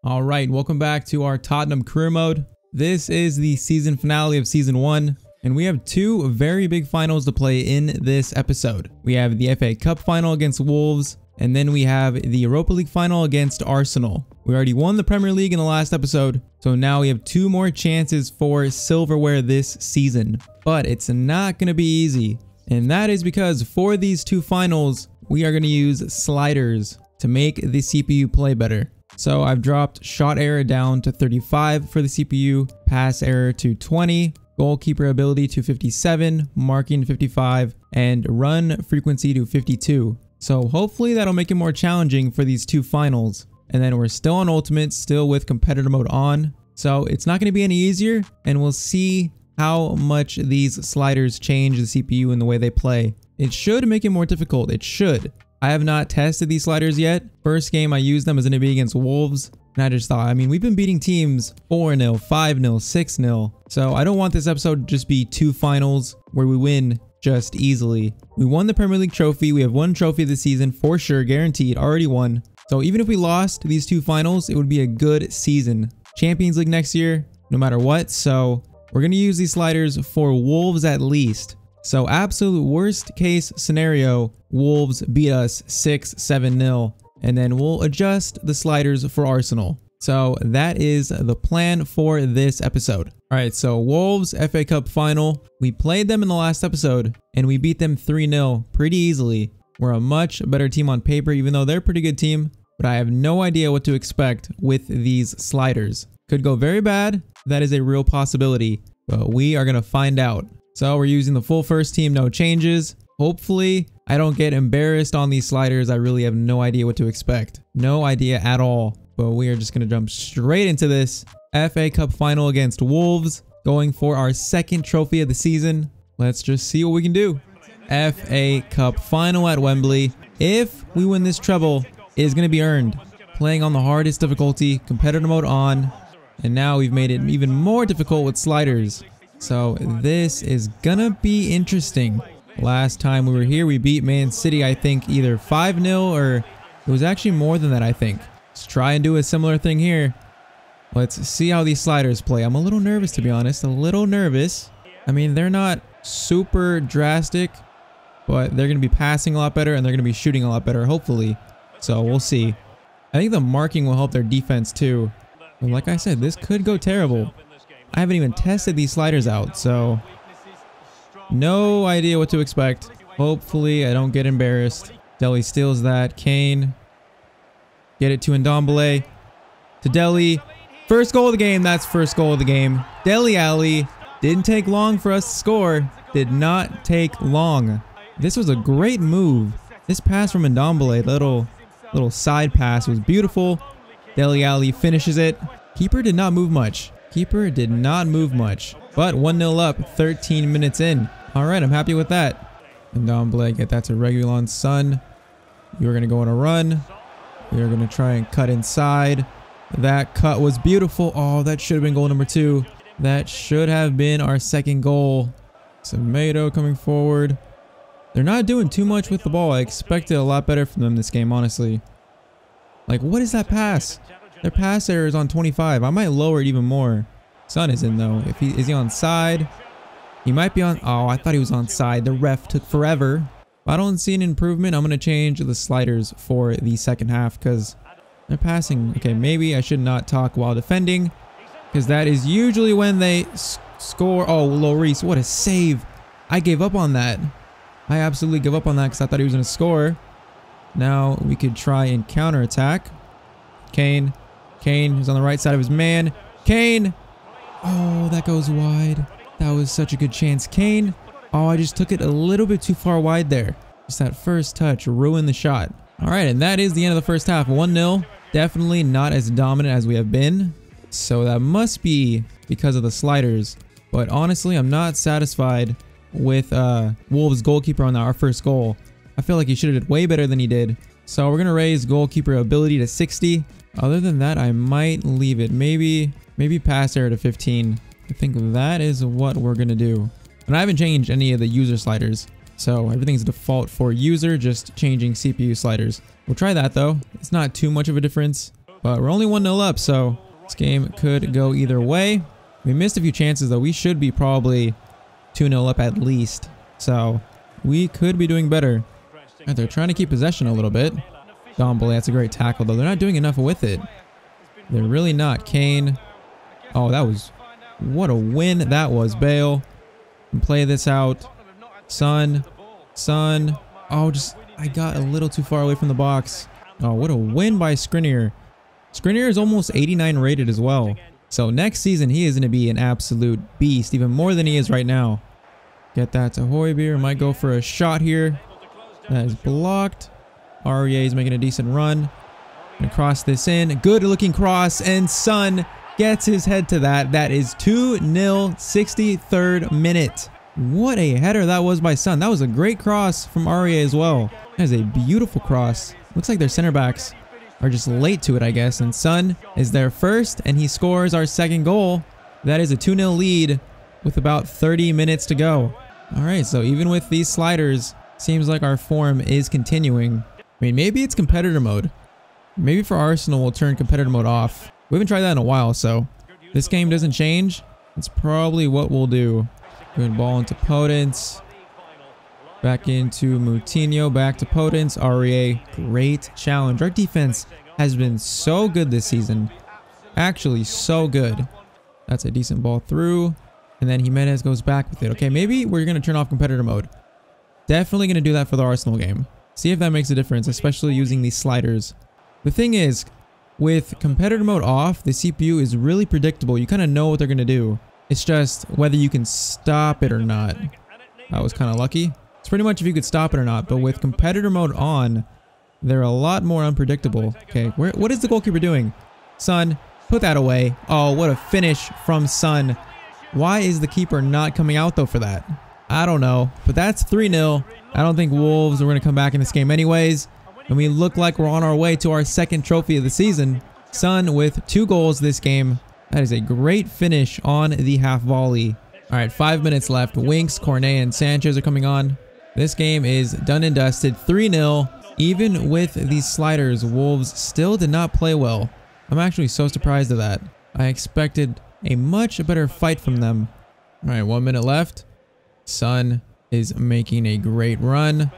All right, welcome back to our Tottenham Career Mode. This is the season finale of Season 1, and we have two very big finals to play in this episode. We have the FA Cup final against Wolves, and then we have the Europa League final against Arsenal. We already won the Premier League in the last episode, so now we have two more chances for silverware this season. But it's not going to be easy, and that is because for these two finals, we are going to use sliders to make the CPU play better. So I've dropped shot error down to 35 for the CPU, pass error to 20, goalkeeper ability to 57, marking 55, and run frequency to 52. So hopefully that'll make it more challenging for these two finals. And then we're still on ultimate, still with competitor mode on. So it's not going to be any easier, and we'll see how much these sliders change the CPU and the way they play. It should make it more difficult. It should. I have not tested these sliders yet. First game I used them was going to be against Wolves. And I just thought, I mean, we've been beating teams 4-0, 5-0, 6-0. So I don't want this episode to just be two finals where we win just easily. We won the Premier League trophy. We have one trophy this season for sure, guaranteed, already won. So even if we lost these two finals, it would be a good season. Champions League next year, no matter what. So we're going to use these sliders for Wolves at least. So absolute worst case scenario, Wolves beat us 6-7-0, and then we'll adjust the sliders for Arsenal. So that is the plan for this episode. All right, so Wolves FA Cup final. We played them in the last episode and we beat them 3-0 pretty easily. We're a much better team on paper, even though they're a pretty good team, but I have no idea what to expect with these sliders. Could go very bad. That is a real possibility, but we are going to find out. So we're using the full first team, no changes. Hopefully I don't get embarrassed on these sliders. I really have no idea what to expect. No idea at all. But we are just going to jump straight into this FA Cup final against Wolves, going for our second trophy of the season. Let's just see what we can do. FA Cup final at Wembley. If we win this treble, it is going to be earned. Playing on the hardest difficulty, competitor mode on, and now we've made it even more difficult with sliders. So this is gonna be interesting. Last time we were here, we beat Man City, I think either 5-0 or it was actually more than that, I think. Let's try and do a similar thing here. Let's see how these sliders play. I'm a little nervous, to be honest, a little nervous. I mean, they're not super drastic, but they're gonna be passing a lot better and they're gonna be shooting a lot better, hopefully. So we'll see. I think the marking will help their defense too. But like I said, this could go terrible. I haven't even tested these sliders out, so no idea what to expect. Hopefully I don't get embarrassed. Dele steals that. Kane. Get it to Ndombele. To Dele. First goal of the game. That's first goal of the game. Dele Alli. Didn't take long for us to score. Did not take long. This was a great move. This pass from Ndombele, little side pass, was beautiful. Dele Alli finishes it. Keeper did not move much. Keeper did not move much, but 1-0 up, 13 minutes in. All right, I'm happy with that. Ndombele, get that to Reguilon's son. You're going to go on a run. We're going to try and cut inside. That cut was beautiful. Oh, that should have been goal number 2. That should have been our second goal. Semedo coming forward. They're not doing too much with the ball. I expected a lot better from them this game, honestly. Like, what is that pass? Their pass error is on 25. I might lower it even more. Son is in though. Is he on side? He might be on. Oh, I thought he was on side. The ref took forever. If I don't see an improvement, I'm going to change the sliders for the second half because they're passing. Okay, maybe I should not talk while defending because that is usually when they score. Oh, Lloris, what a save. I gave up on that. I absolutely gave up on that because I thought he was going to score. Now we could try and counterattack. Kane is on the right side of his man. Kane. Oh, that goes wide. That was such a good chance. Kane. Oh, I just took it a little bit too far wide there. Just that first touch ruined the shot. All right, and that is the end of the first half. 1-0. Definitely not as dominant as we have been. So that must be because of the sliders. But honestly, I'm not satisfied with Wolves' goalkeeper on our first goal. I feel like he should have did way better than he did. So we're going to raise goalkeeper ability to 60. Other than that, I might leave it. Maybe pass error to 15. I think that is what we're going to do. And I haven't changed any of the user sliders. So everything's default for user, just changing CPU sliders. We'll try that though. It's not too much of a difference. But we're only 1-0 up, so this game could go either way. We missed a few chances, though. We should be probably 2-0 up at least. So we could be doing better. Right, they're trying to keep possession a little bit. Dombele, that's a great tackle, though. They're not doing enough with it. They're really not. Kane. Oh, that was... What a win that was. Bale. And play this out. Son. Oh, I got a little too far away from the box. Oh, what a win by Skriniar. Skriniar is almost 89 rated as well. So next season, he is going to be an absolute beast, even more than he is right now. Get that to Højbjerg. Might go for a shot here. That is blocked. Aurier is making a decent run. Gonna cross this in. Good looking cross, and Son gets his head to that. That is 2-0, 63rd minute. What a header that was by Son. That was a great cross from Aurier as well. That is a beautiful cross. Looks like their center backs are just late to it, I guess. And Son is there first, and he scores our second goal. That is a 2-0 lead with about 30 minutes to go. All right, so even with these sliders, seems like our form is continuing. I mean, maybe it's competitor mode. Maybe for Arsenal, we'll turn competitor mode off. We haven't tried that in a while, so this game doesn't change. It's probably what we'll do. Good ball into Potence. Back into Moutinho. Back to Potence. Aurier. Great challenge. Our defense has been so good this season. Actually, so good. That's a decent ball through. And then Jimenez goes back with it. Okay, maybe we're going to turn off competitor mode. Definitely going to do that for the Arsenal game. See if that makes a difference, especially using these sliders. The thing is, with competitor mode off, the CPU is really predictable. You kind of know what they're going to do. It's just whether you can stop it or not. That was kind of lucky. It's pretty much if you could stop it or not. But with competitor mode on, they're a lot more unpredictable. Okay, what is the goalkeeper doing? Son, put that away. Oh, what a finish from Son. Why is the keeper not coming out, though, for that? I don't know. But that's 3-0. I don't think Wolves are going to come back in this game anyways. And we look like we're on our way to our second trophy of the season. Son with 2 goals this game. That is a great finish on the half volley. All right, 5 minutes left. Winks, Cornet, and Sanchez are coming on. This game is done and dusted. 3-0. Even with these sliders, Wolves still did not play well. I'm actually so surprised at that. I expected a much better fight from them. All right, 1 minute left. Son is making a great run.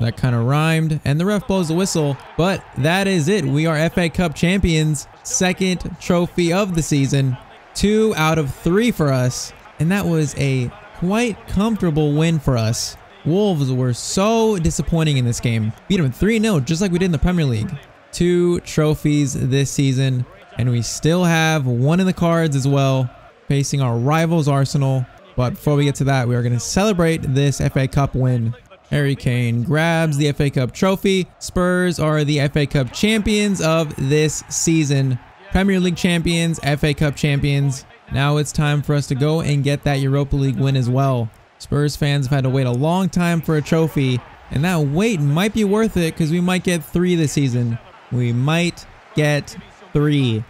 That kind of rhymed, and the ref blows the whistle, but that is it. We are FA Cup champions. Second trophy of the season. 2 out of 3 for us, and that was a quite comfortable win for us. Wolves were so disappointing in this game. Beat them 3-0, just like we did in the Premier League. 2 trophies this season, and we still have 1 in the cards as well, facing our rivals Arsenal. But before we get to that, we are going to celebrate this FA Cup win. Harry Kane grabs the FA Cup trophy. Spurs are the FA Cup champions of this season. Premier League champions, FA Cup champions. Now it's time for us to go and get that Europa League win as well. Spurs fans have had to wait a long time for a trophy, and that wait might be worth it because we might get 3 this season. We might get 3.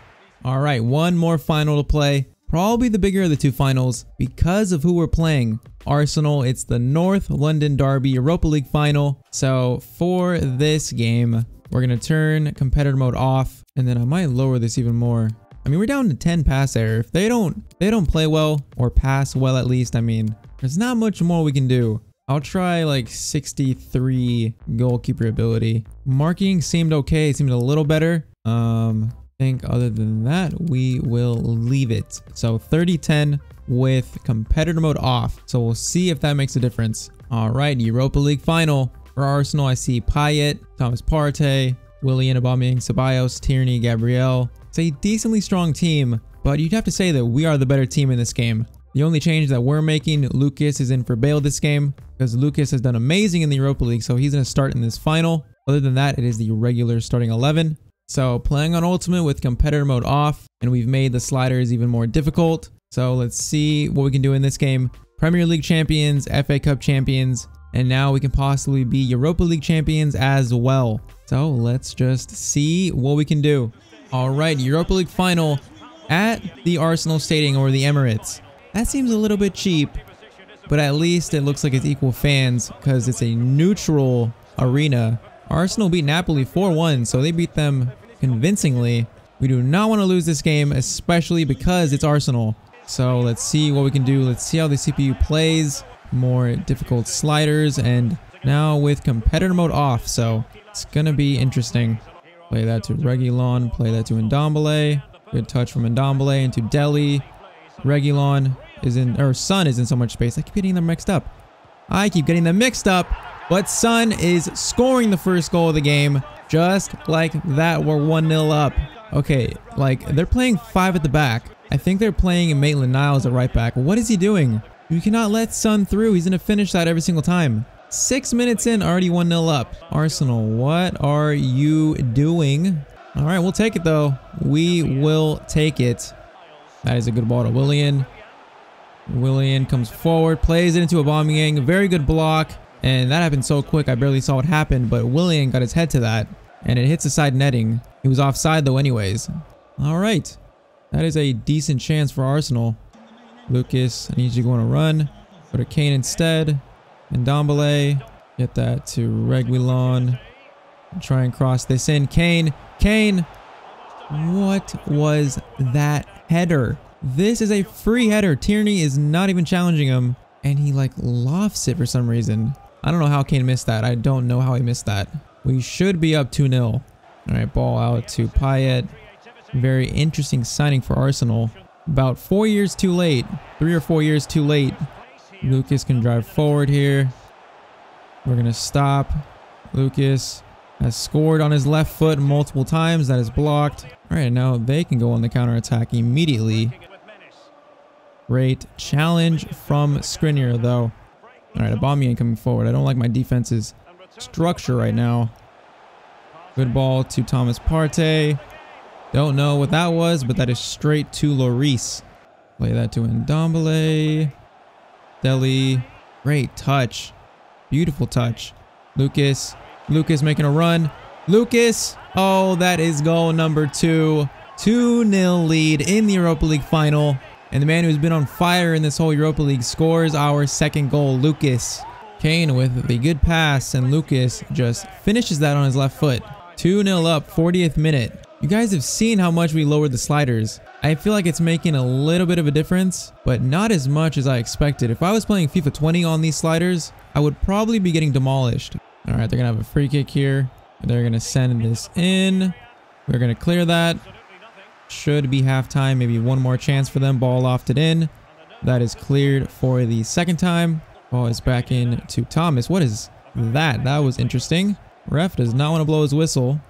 All right, 1 more final to play. Probably the bigger of the 2 finals because of who we're playing. Arsenal, it's the North London Derby Europa League final. So for this game, we're going to turn competitor mode off, and then I might lower this even more. I mean, we're down to 10 pass error. If they don't play well, or pass well at least, I mean, there's not much more we can do. I'll try like 63 goalkeeper ability. Marking seemed okay. It seemed a little better. I think other than that, we will leave it. So 30-10 with competitor mode off. So we'll see if that makes a difference. All right, Europa League final. For Arsenal, I see Payet, Thomas Partey, Willian, Aubameyang, Ceballos, Tierney, Gabriel. It's a decently strong team, but you'd have to say that we are the better team in this game. The only change that we're making, Lucas is in for Bale this game because Lucas has done amazing in the Europa League, so he's going to start in this final. Other than that, it is the regular starting 11. So playing on Ultimate with competitor mode off, and we've made the sliders even more difficult. So let's see what we can do in this game. Premier League champions, FA Cup champions, and now we can possibly be Europa League champions as well. So let's just see what we can do. All right, Europa League final at the Arsenal Stadium or the Emirates. That seems a little bit cheap, but at least it looks like it's equal fans because it's a neutral arena. Arsenal beat Napoli 4-1, so they beat them convincingly. We do not want to lose this game, especially because it's Arsenal. So let's see what we can do. Let's see how the CPU plays. More difficult sliders, and now with competitor mode off, so it's gonna be interesting. Play that to Reguilon, play that to Ndombele. Good touch from Ndombele into Dele. Reguilon is in, or Son is in so much space. I keep getting them mixed up. But Son is scoring the first goal of the game. Just like that, we're 1-0 up. Okay, like they're playing 5 at the back. I think they're playing Maitland-Niles at right back. What is he doing? You cannot let Son through. He's going to finish that every single time. 6 minutes in, already 1-0 up. Arsenal, what are you doing? All right, we'll take it though. We will take it. That is a good ball to Willian. Willian comes forward, plays it into Aubameyang. Very good block. And that happened so quick, I barely saw what happened. But Willian got his head to that. And it hits the side netting. He was offside though anyways. All right. That is a decent chance for Arsenal. Lucas, I need you to go on a run. Go to Kane instead. And Ndombele. Get that to Reguilon. Try and cross this in. Kane. What was that header? This is a free header. Tierney is not even challenging him. And he like lofts it for some reason. I don't know how Kane missed that. I don't know how he missed that. We should be up 2-0. All right, ball out to Payet. Very interesting signing for Arsenal. About 4 years too late. 3 or 4 years too late. Lucas can drive forward here. We're going to stop. Lucas has scored on his left foot multiple times. That is blocked. All right, now they can go on the counterattack immediately. Great challenge from Skriniar, though. All right, Aubameyang coming forward. I don't like my defense's structure right now. Good ball to Thomas Partey. Don't know what that was, but that is straight to Lloris. Play that to Ndombele. Dele. Great touch. Beautiful touch. Lucas making a run. Lucas. Oh, that is goal number 2. 2-0 lead in the Europa League final. And the man who's been on fire in this whole Europa League scores our second goal, Lucas. Kane with the good pass, and Lucas just finishes that on his left foot. 2-0 up, 40th minute. You guys have seen how much we lowered the sliders. I feel like it's making a little bit of a difference, but not as much as I expected. If I was playing FIFA 20 on these sliders, I would probably be getting demolished. All right, they're going to have a free kick here. They're going to send this in. We're going to clear that. Should be halftime. Maybe one more chance for them. Ball lofted in. That is cleared for the second time. Ball is back in to Thomas. What is that? That was interesting. Ref does not want to blow his whistle.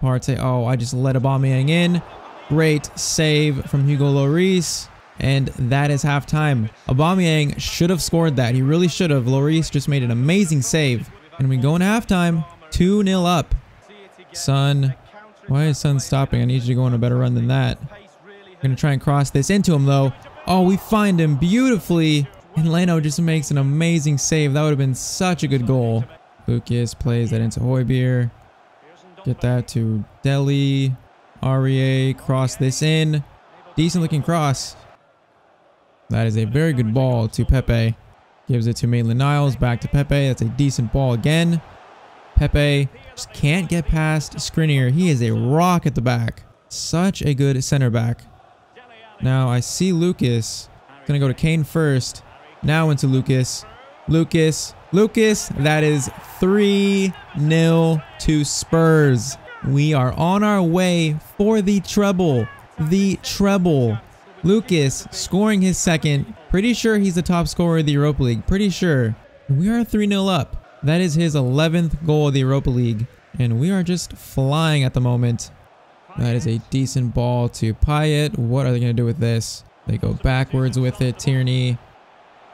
Partey. Oh, I just let Aubameyang in. Great save from Hugo Lloris. And that is halftime. Aubameyang should have scored that. He really should have. Lloris just made an amazing save. And we go into halftime. 2-0 up. Son. Why is Son stopping? I need you to go on a better run than that. I'm going to try and cross this into him, though. Oh, we find him beautifully. And Leno just makes an amazing save. That would have been such a good goal. Lucas plays that into Højbjerg. Get that to Dele. Aurier, cross this in. Decent looking cross. That is a very good ball to Pepe. Gives it to Maitland-Niles. Back to Pepe. That's a decent ball again. Pepe just can't get past Skriniar. He is a rock at the back. Such a good center back. Now I see Lucas. Gonna go to Kane first. Now into Lucas. Lucas. That is 3-0 to Spurs. We are on our way for the treble. Lucas scoring his second. Pretty sure he's the top scorer of the Europa League. Pretty sure. We are 3-0 up. That is his 11th goal of the Europa League. And we are just flying at the moment. That is a decent ball to Payet. What are they going to do with this? They go backwards with it. Tierney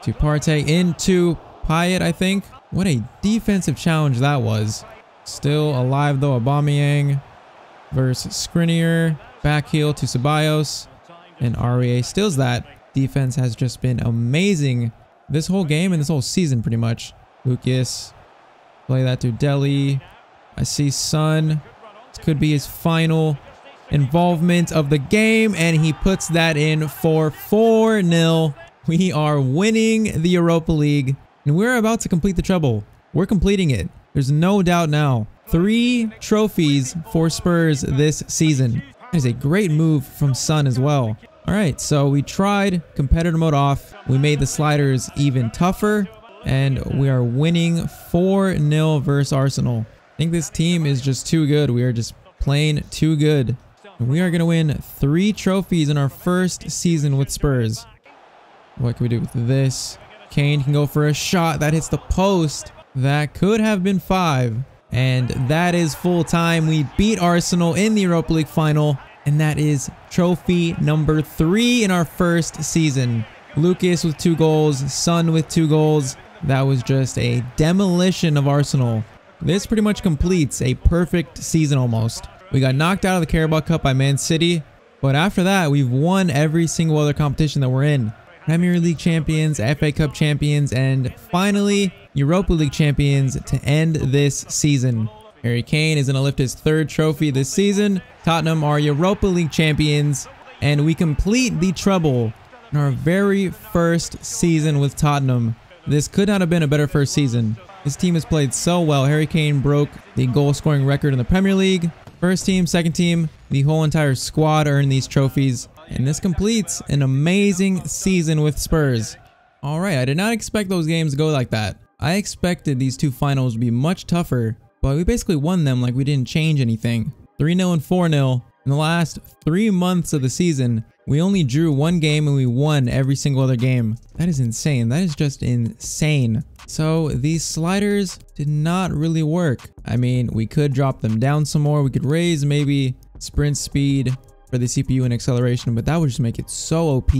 to Partey into Payet, I think. What a defensive challenge that was. Still alive though. Aubameyang versus Skriniar. Back heel to Ceballos. And Aurier steals that. Defense has just been amazing this whole game and this whole season pretty much. Lucas. Play that to Dele. I see Son. This could be his final involvement of the game. And he puts that in for 4-0. We are winning the Europa League. And we're about to complete the treble. We're completing it. There's no doubt now. 3 trophies for Spurs this season. That is a great move from Son as well. All right, so we tried competitor mode off. We made the sliders even tougher, and we are winning 4-0 versus Arsenal. I think this team is just too good. We are just plain too good. And we are going to win 3 trophies in our first season with Spurs. What can we do with this? Kane can go for a shot that hits the post. That could have been 5. And that is full time. We beat Arsenal in the Europa League final. And that is trophy number 3 in our first season. Lucas with 2 goals. Son with 2 goals. That was just a demolition of Arsenal. This pretty much completes a perfect season almost. We got knocked out of the Carabao Cup by Man City. But after that, we've won every single other competition that we're in. Premier League champions, FA Cup champions, and finally Europa League champions to end this season. Harry Kane is going to lift his 3rd trophy this season. Tottenham are Europa League champions, and we complete the treble in our very first season with Tottenham. This could not have been a better first season. This team has played so well. Harry Kane broke the goal scoring record in the Premier League. First team, second team, the whole entire squad earned these trophies. And this completes an amazing season with Spurs. All right, I did not expect those games to go like that. I expected these 2 finals to be much tougher, but we basically won them like we didn't change anything. 3-0 and 4-0. In the last 3 months of the season, we only drew 1 game and we won every single other game. That is insane. That is just insane. So these sliders did not really work. I mean, we could drop them down some more. We could raise maybe sprint speed for the CPU and acceleration, but that would just make it so OP.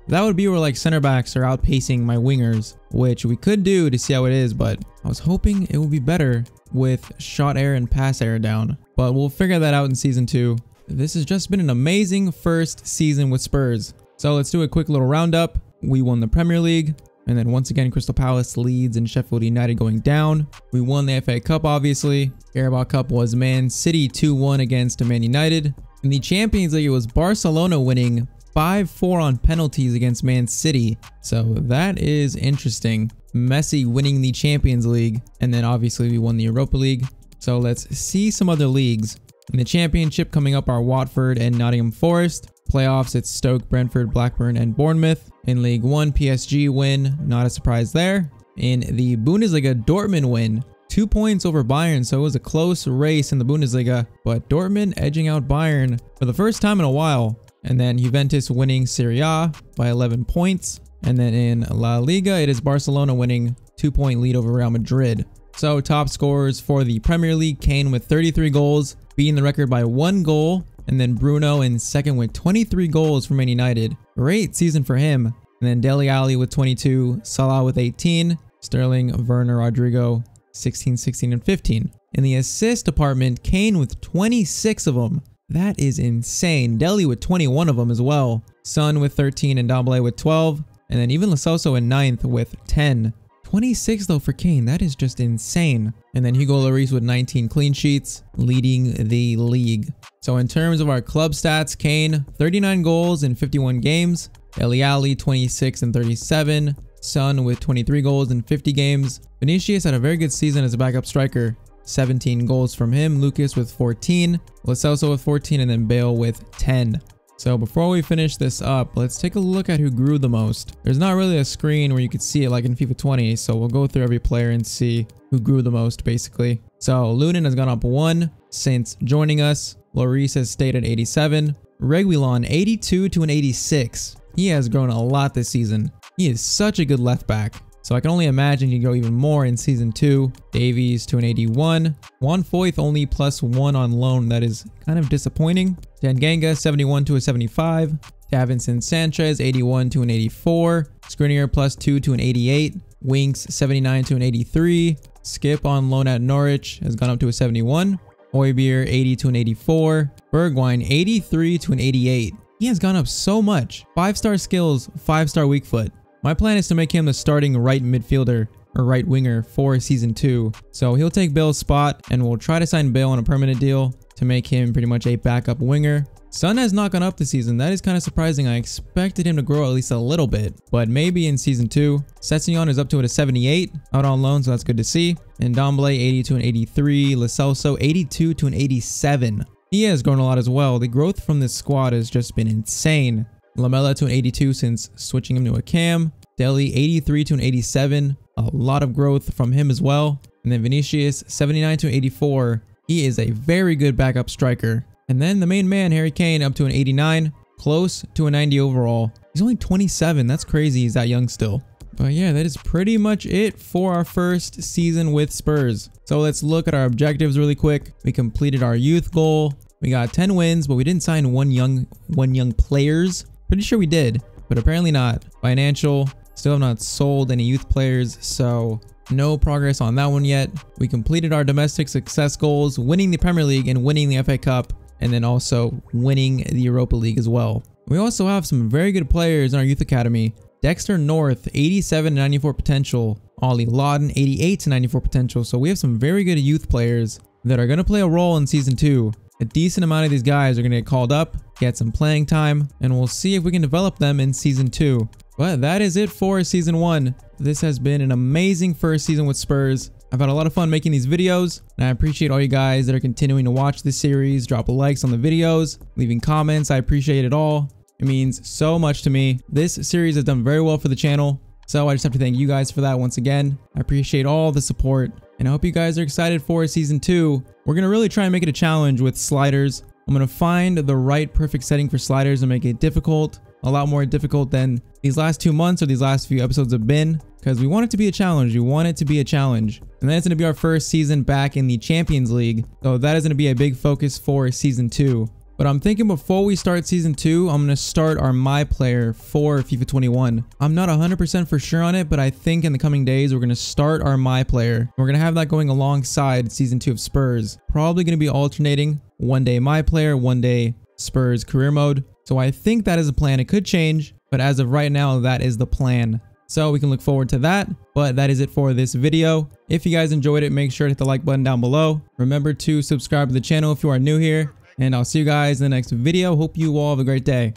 That would be where like center backs are outpacing my wingers, which we could do to see how it is, but I was hoping it would be better with shot error and pass error down. But we'll figure that out in season 2. This has just been an amazing first season with Spurs. So let's do a quick little roundup. We won the Premier League. And then once again, Crystal Palace, Leeds, and Sheffield United going down. We won the FA Cup, obviously. Carabao Cup was Man City 2-1 against Man United. In the Champions League, it was Barcelona winning 5-4 on penalties against Man City. So that is interesting. Messi winning the Champions League. And then obviously we won the Europa League. So let's see some other leagues. In the Championship coming up are Watford and Nottingham Forest. Playoffs, it's Stoke, Brentford, Blackburn, and Bournemouth. In League 1, PSG win. Not a surprise there. In the Bundesliga, Dortmund win. 2 points over Bayern, so it was a close race in the Bundesliga. But Dortmund edging out Bayern for the first time in a while. And then Juventus winning Serie A by 11 points. And then in La Liga, it is Barcelona winning 2-point lead over Real Madrid. So top scorers for the Premier League, Kane with 33 goals, beating the record by 1 goal. And then Bruno in second with 23 goals for Man United. Great season for him. And then Dele Alli with 22, Salah with 18, Sterling, Werner, Rodrigo 16, 16, and 15. In the assist department, Kane with 26 of them. That is insane. Dele with 21 of them as well. Son with 13 and Dombele with 12. And then even Lo Celso in 9th with 10. 26 though for Kane. That is just insane. And then Hugo Lloris with 19 clean sheets, leading the league. So in terms of our club stats, Kane 39 goals in 51 games. Dele Alli 26 and 37. Son with 23 goals in 50 games. Vinicius had a very good season as a backup striker. 17 goals from him. Lucas with 14. Lo Celso with 14, and then Bale with 10. So before we finish this up, let's take a look at who grew the most. There's not really a screen where you could see it like in FIFA 20, so we'll go through every player and see who grew the most basically. So Lunin has gone up 1 since joining us. Lloris has stayed at 87. Reguilon 82 to an 86. He has grown a lot this season. He is such a good left back. So I can only imagine he'd go even more in season 2. Davies to an 81. Juan Foyth only +1 on loan. That is kind of disappointing. Tanganga 71 to a 75. Davinson Sanchez 81 to an 84. Skriniar +2 to an 88. Winks 79 to an 83. Skip on loan at Norwich has gone up to a 71. Højbjerg 80 to an 84. Bergwijn 83 to an 88. He has gone up so much. 5-star skills, 5-star weak foot. My plan is to make him the starting right midfielder or right winger for season 2. So he'll take Bale's spot and we'll try to sign Bale on a permanent deal to make him pretty much a backup winger. Son has not gone up this season. That is kind of surprising. I expected him to grow at least a little bit, but maybe in season 2. Sessignon is up to a 78 out on loan, so that's good to see. And Ndombele 80 to an 83. Lo Celso 82 to an 87. He has grown a lot as well. The growth from this squad has just been insane. Lamela to an 82 since switching him to a cam. Dele 83 to an 87. A lot of growth from him as well. And then Vinicius 79 to an 84. He is a very good backup striker. And then the main man, Harry Kane, up to an 89, close to a 90 overall. He's only 27. That's crazy. He's that young still. But yeah, that is pretty much it for our first season with Spurs. So let's look at our objectives really quick. We completed our youth goal. We got 10 wins, but we didn't sign one young players. Pretty sure we did, but apparently not. Financial, still have not sold any youth players, so no progress on that one yet. We completed our domestic success goals, winning the Premier League and winning the FA Cup, and then also winning the Europa League as well. We also have some very good players in our youth academy. Dexter North, 87 to 94 potential. Ollie Lawton, 88 to 94 potential. So we have some very good youth players that are going to play a role in season 2. A decent amount of these guys are going to get called up, get some playing time, and we'll see if we can develop them in season 2. But that is it for season 1. This has been an amazing first season with Spurs. I've had a lot of fun making these videos, and I appreciate all you guys that are continuing to watch this series, drop likes on the videos, leaving comments. I appreciate it all. It means so much to me. This series has done very well for the channel, so I just have to thank you guys for that once again. I appreciate all the support, and I hope you guys are excited for season 2. We're going to really try and make it a challenge with sliders. I'm going to find the right perfect setting for sliders and make it difficult, a lot more difficult than these last 2 months or these last few episodes have been, because we want it to be a challenge. We want it to be a challenge. And then it's going to be our first season back in the Champions League. So that is going to be a big focus for season 2. But I'm thinking before we start season 2, I'm going to start our My Player for FIFA 21. I'm not 100% for sure on it, but I think in the coming days, we're going to start our My Player. We're going to have that going alongside season 2 of Spurs. Probably going to be alternating one day My Player, one day Spurs Career Mode. So I think that is a plan. It could change, but as of right now, that is the plan. So we can look forward to that, but that is it for this video. If you guys enjoyed it, make sure to hit the like button down below. Remember to subscribe to the channel if you are new here, and I'll see you guys in the next video. Hope you all have a great day.